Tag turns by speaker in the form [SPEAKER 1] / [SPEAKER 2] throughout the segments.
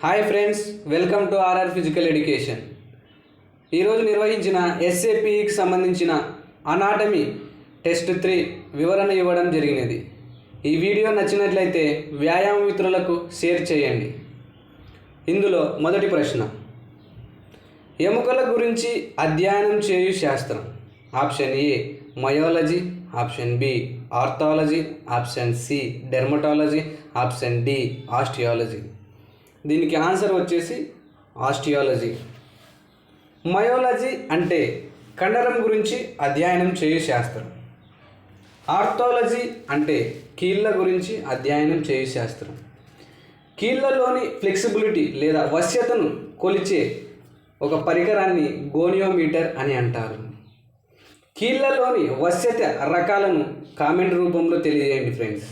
[SPEAKER 1] Hi friends, welcome to RR physical education. ఈరోజు నిర్వహించిన ఎస్ఏపికి సంబంధించిన అనాటమీ టెస్ట్ 3 వివరణ ఇవ్వడం జరిగినది. ఈ వీడియో నచ్చినట్లయితే వ్యాయామ మిత్రులకు షేర్ చేయండి. ఇందులో మొదటి ప్రశ్న, ఎముకల గురించి అధ్యయనం చేయు శాస్త్రం. Option A myology, option B arthrology, option C dermatology, option D osteology. దీనికి ఆన్సర్ వచ్చేసి ఆస్టియాలజీ. మయోలజీ అంటే కండరం గురించి అధ్యయనం చేయు శాస్త్రం. ఆర్థాలజీ అంటే కీళ్ళ గురించి అధ్యయనం చేయు శాస్త్రం. కీళ్ళలోని ఫ్లెక్సిబిలిటీ లేదా వశ్యతను కొలిచే ఒక పరికరాన్ని గోనియోమీటర్ అని అంటారు. కీళ్ళలోని వశ్యత రకాలను కామెంట్ రూపంలో తెలియజేయండి ఫ్రెండ్స్.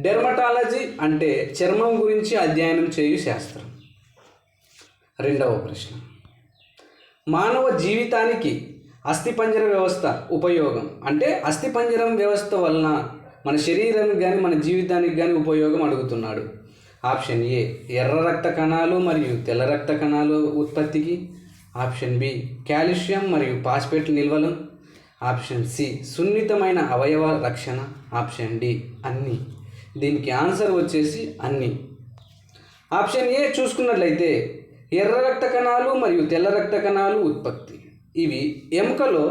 [SPEAKER 1] డెర్మటాలజీ అంటే చర్మం గురించి అధ్యయనం చేయు శాస్త్రం. రెండవ ప్రశ్న, మానవ జీవితానికి అస్థిపంజర వ్యవస్థ ఉపయోగం. అంటే అస్థిపంజరం వ్యవస్థ వలన మన శరీరానికి కానీ మన జీవితానికి కానీ ఉపయోగం అడుగుతున్నాడు. ఆప్షన్ ఏ ఎర్ర రక్త కణాలు మరియు తెల్ల రక్త కణాలు ఉత్పత్తికి, ఆప్షన్ బి కాల్షియం మరియు ఫాస్ఫేట్ నిల్వలు, ఆప్షన్ సి సున్నితమైన అవయవ రక్షణ, ఆప్షన్ డి అన్నీ. దీనికి ఆన్సర్ వచ్చేసి అన్నీ. ఆప్షన్ ఏ చూసుకున్నట్లయితే ఎర్ర రక్త కణాలు మరియు తెల్ల రక్త కణాలు ఉత్పత్తి. ఇవి ఎముకలో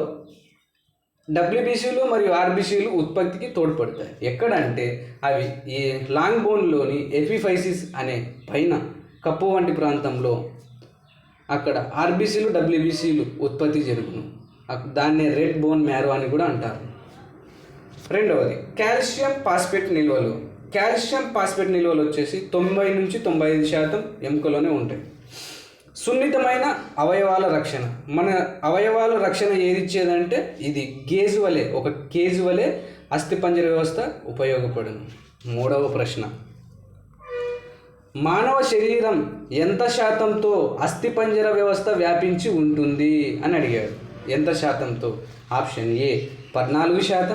[SPEAKER 1] డబ్ల్యూబీసీలు మరియు ఆర్బీసీలు ఉత్పత్తికి తోడ్పడతాయి. ఎక్కడంటే అవి ఈ లాంగ్ బోన్లోని ఎపిఫైసిస్ అనే పైన కప్పు వంటి ప్రాంతంలో అక్కడ ఆర్బీసీలు డబ్ల్యూబీసీలు ఉత్పత్తి జరుగును. దాన్నే రెడ్ బోన్ మ్యారో అని కూడా అంటారు. రెండవది కాల్షియం ఫాస్ఫేట్ నిల్వలు. కాల్షియం ఫాస్ఫేట్ నిల్వలు వచ్చేసి 90 నుంచి 95% ఎముకలోనే ఉంటాయి. సున్నితమైన అవయవాల రక్షణ. మన అవయవాల రక్షణ ఏది ఇచ్చేదంటే ఇది గేజ్ వలె, ఒక కేజ్ వలె అస్థిపంజర వ్యవస్థ ఉపయోగపడును. మూడవ ప్రశ్న, మానవ శరీరం ఎంత శాతంతో అస్థిపంజర వ్యవస్థ వ్యాపించి ఉంటుంది అని అడిగాడు. ఎంత శాతంతో? Option A 14%,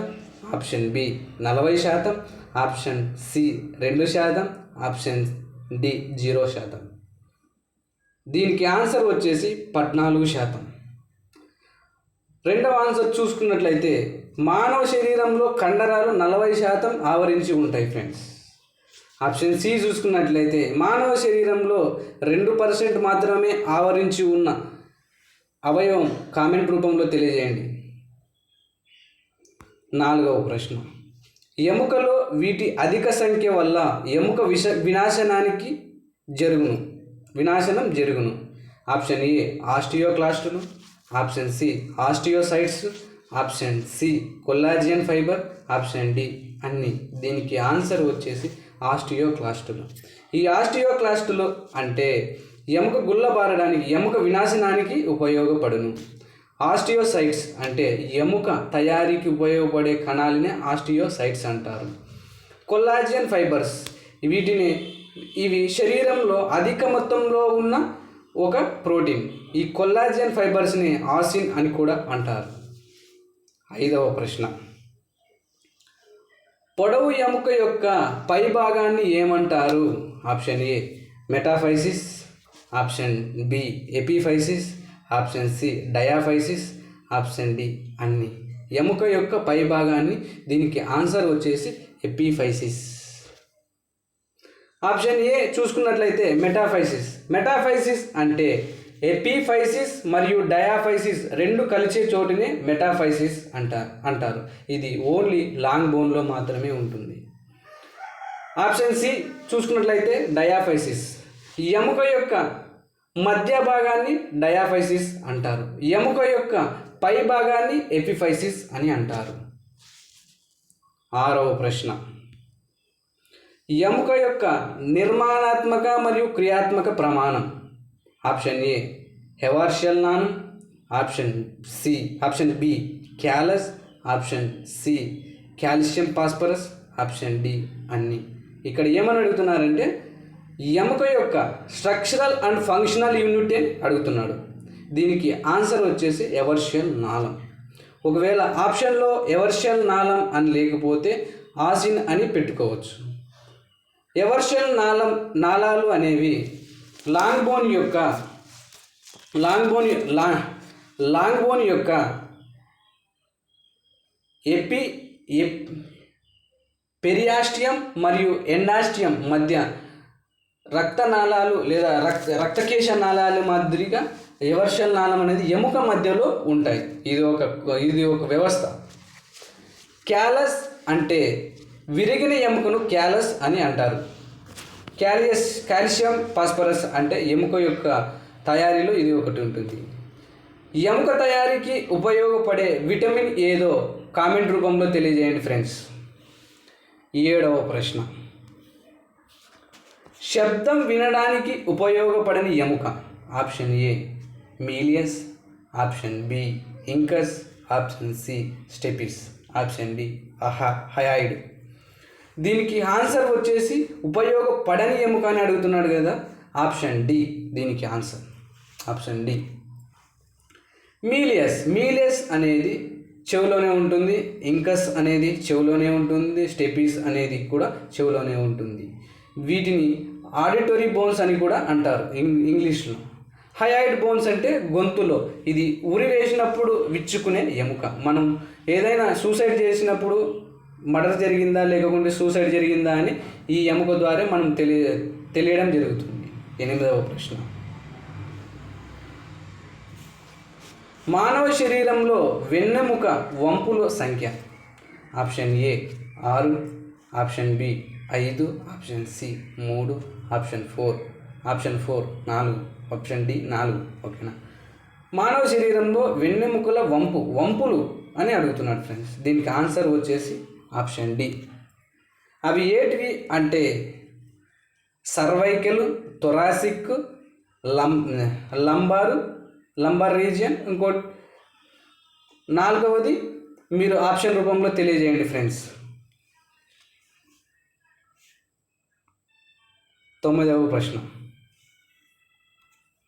[SPEAKER 1] option B 40%, option C 2%, option D 0%. దీనికి ఆన్సర్ వచ్చేసి 14%. రెండవ ఆన్సర్ చూసుకున్నట్లయితే మానవ శరీరంలో కండరాలు 40% ఆవరించి ఉంటాయి ఫ్రెండ్స్. ఆప్షన్ సి చూసుకున్నట్లయితే మానవ శరీరంలో 2% మాత్రమే ఆవరించి ఉన్న అవయవం కామెంట్ రూపంలో తెలియజేయండి. నాలుగవ ప్రశ్న, ఎముకలో వీటి అధిక సంఖ్య వల్ల ఎముక వినాశనం జరుగును. ఆప్షన్ ఏ ఆస్టియోక్లాస్టులు, option C osteocytes, option C collagen fibre, option D అన్నీ. దీనికి ఆన్సర్ వచ్చేసి ఆస్టియోక్లాస్టులు. ఈ ఆస్టియోక్లాస్టులు అంటే ఎముక గుల్లబారడానికి, ఎముక వినాశనానికి ఉపయోగపడును. ఆస్టియోసైట్స్ అంటే ఎముక తయారీకి ఉపయోగపడే కణాలనే ఆస్టియోసైట్స్ అంటారు. కొల్లాజియన్ ఫైబర్స్ ఇవి శరీరంలో అధిక మొత్తంలో ఉన్న ఒక ప్రోటీన్. ఈ కొల్లాజియన్ ఫైబర్స్ని ఆసిన్ అని కూడా అంటారు. ఐదవ ప్రశ్న, పొడవు ఎముక యొక్క పై భాగాన్ని ఏమంటారు? Option A metaphysis, option B epiphysis, option C diaphysis, option D అన్నీ. ఎముక యొక్క పై భాగాన్ని, దీనికి ఆన్సర్ వచ్చేసి ఎపిఫైసిస్. ఆప్షన్ ఏ చూసుకున్నట్లయితే మెటాఫైసిస్ అంటే ఎపిఫైసిస్ మరియు డయాఫైసిస్ రెండు కలిసే చోటునే మెటాఫైసిస్ అంటారు. ఇది ఓన్లీ లాంగ్ బోన్లో మాత్రమే ఉంటుంది. ఆప్షన్ సి చూసుకున్నట్లయితే డయాఫైసిస్. ఎముక యొక్క మధ్య భాగాన్ని డయాఫైసిస్ అంటారు. ఎముక యొక్క పై భాగాన్ని ఎపిఫైసిస్ అని అంటారు. ఆరవ ప్రశ్న, ఎముక యొక్క నిర్మాణాత్మక మరియు క్రియాత్మక ప్రమాణం. ఆప్షన్ ఏ హెవార్షియల్ నానం, option B callus, option C calcium phosphorus, option D అన్నీ. ఇక్కడ ఏమని అడుగుతున్నారంటే ఎముక యొక్క స్ట్రక్చరల్ అండ్ ఫంక్షనల్ యూనిట్ అని అడుగుతున్నాడు. దీనికి ఆన్సర్ వచ్చేసి ఎవర్షియల్ నాళం. ఒకవేళ ఆప్షన్లో ఎవర్షియల్ నాళం అని లేకపోతే ఆసిన్ అని పెట్టుకోవచ్చు. ఎవర్షల్ నాళాలు అనేవి లాంగ్ బోన్ యొక్క పెరియాస్టియం మరియు ఎండాస్టియం మధ్య రక్తనాళాలు లేదా రక్తకేశ నాళాలు మాదిరిగా ఎవర్షల్ నాళం అనేది ఎముక మధ్యలో ఉంటాయి. ఇది ఒక వ్యవస్థ. క్యాలస్ అంటే విరిగిన ఎముకను క్యాలస్ అని అంటారు. కాల్షియం ఫాస్ఫరస్ అంటే ఎముక యొక్క తయారీలో ఇది ఒకటి ఉంటుంది. ఎముక తయారీకి ఉపయోగపడే విటమిన్ ఏదో కామెంట్ రూపంలో తెలియజేయండి ఫ్రెండ్స్. 7వ ప్రశ్న, శబ్దం వినడానికి ఉపయోగపడని ఎముక. Option A malleus, option B incus, option C stapes, option D hyoid. దీనికి ఆన్సర్ వచ్చేసి ఉపయోగపడని ఎముక అని అడుగుతున్నాడు కదా, ఆప్షన్ డి దీనికి ఆన్సర్. ఆప్షన్ డి మీలియస్ అనేది చెవులోనే ఉంటుంది, ఇంకస్ అనేది చెవులోనే ఉంటుంది, స్టెపిస్ అనేది కూడా చెవులోనే ఉంటుంది. వీటిని ఆడిటరీ బోన్స్ అని కూడా అంటారు ఇంగ్లీష్లో. హయాయిడ్ బోన్స్ అంటే గొంతులో, ఇది ఉరి వేసినప్పుడు విచ్చుకునే ఎముక. మనం ఏదైనా సూసైడ్ చేసినప్పుడు మర్డర్ జరిగిందా లేకుంటే సూసైడ్ జరిగిందా అని ఈ ఎముక ద్వారా మనం తెలియడం జరుగుతుంది. 8వ ప్రశ్న, మానవ శరీరంలో వెన్నెముక వంపుల సంఖ్య. Option A 6, option B 5, option C 3, option 4 4, option D 4. ఓకేనా. మానవ శరీరంలో వెన్నెముకల వంపులు అని అడుగుతున్నాడు ఫ్రెండ్స్. దీనికి ఆన్సర్ వచ్చేసి ఆప్షన్ డి. అవి ఏటివి అంటే సర్వైకల్, థొరాసిక్, లంబార్ రీజియన్. ఇంకోటి 4వది మీరు ఆప్షన్ రూపంలో తెలియజేయండి ఫ్రెండ్స్. 9వ ప్రశ్న,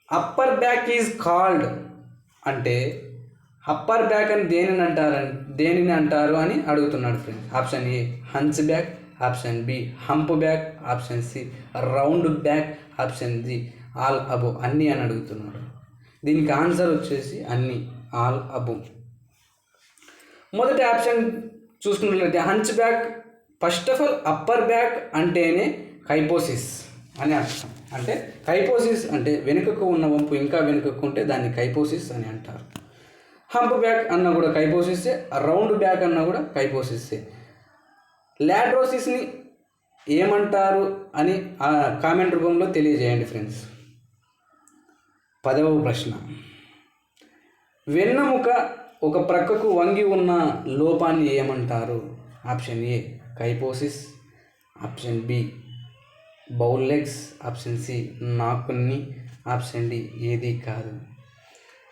[SPEAKER 1] అప్పర్ బ్యాక్ ఈజ్ కాల్డ్ అంటే అప్పర్ బ్యాక్ అని దేనిని అంటారు అని అడుగుతున్నాడు friends. Option A hunch back, option B hump back, option C round back, option D all above అన్నీ అని అడుగుతున్నాడు. దీనికి ఆన్సర్ వచ్చేసి అన్నీ, ఆల్ అబో. మొదటి ఆప్షన్ చూసుకున్నట్లయితే hunch back. First of all upper back అంటేనే కైపోసిస్ అని అర్థం. అంటే కైపోసిస్ అంటే వెనుకకు ఉన్న వంపు ఇంకా వెనుకకు ఉంటే దాన్ని కైపోసిస్ అని అంటారు. హంప్ బ్యాక్ అన్న కూడా కైపోసిస్సే, రౌండ్ బ్యాక్ అన్న కూడా కైపోసిస్సే. లాడ్రోసిస్ని ఏమంటారు అని కామెంట్ రూపంలో తెలియజేయండి ఫ్రెండ్స్. 10వ ప్రశ్న, వెన్నెముక ఒక ప్రక్కకు వంగి ఉన్న లోపాన్ని ఏమంటారు. Option A kyphosis, option B bow legs, option C knock knee, option D ఏది కాదు.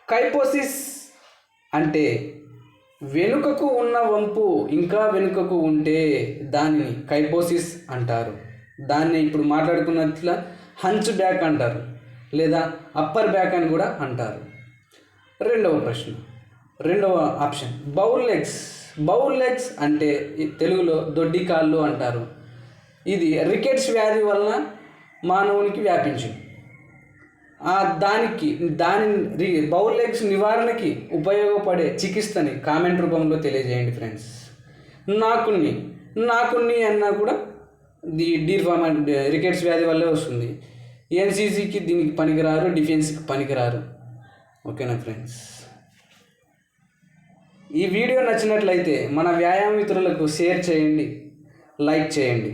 [SPEAKER 1] కైపోసిస్ అంటే వెనుకకు ఉన్న వంపు ఇంకా వెనుకకు ఉంటే దానిని కైపోసిస్ అంటారు. దాన్ని ఇప్పుడు మాట్లాడుకున్నట్ల హంచ్ బ్యాక్ అంటారు లేదా అప్పర్ బ్యాక్ అని కూడా అంటారు. 2వ ప్రశ్న, 2వ ఆప్షన్ బౌల్ లెగ్స్ అంటే తెలుగులో దొడ్డి కాళ్ళు అంటారు. ఇది రికెట్స్ వ్యాధి వలన మానవునికి వ్యాపించింది. దాని బౌల్ లెగ్స్ నివారణకి ఉపయోగపడే చికిత్సని కామెంట్ రూపంలో తెలియజేయండి ఫ్రెండ్స్. నాకున్ని అన్నా కూడా రికెట్స్ వ్యాధి వల్లే వస్తుంది. ఎన్సీసీకి దీనికి పనికిరారు, డిఫెన్స్కి పనికిరారు. ఓకేనా ఫ్రెండ్స్. ఈ వీడియో నచ్చినట్లయితే మన వ్యాయామ మిత్రులకు షేర్ చేయండి, లైక్ చేయండి.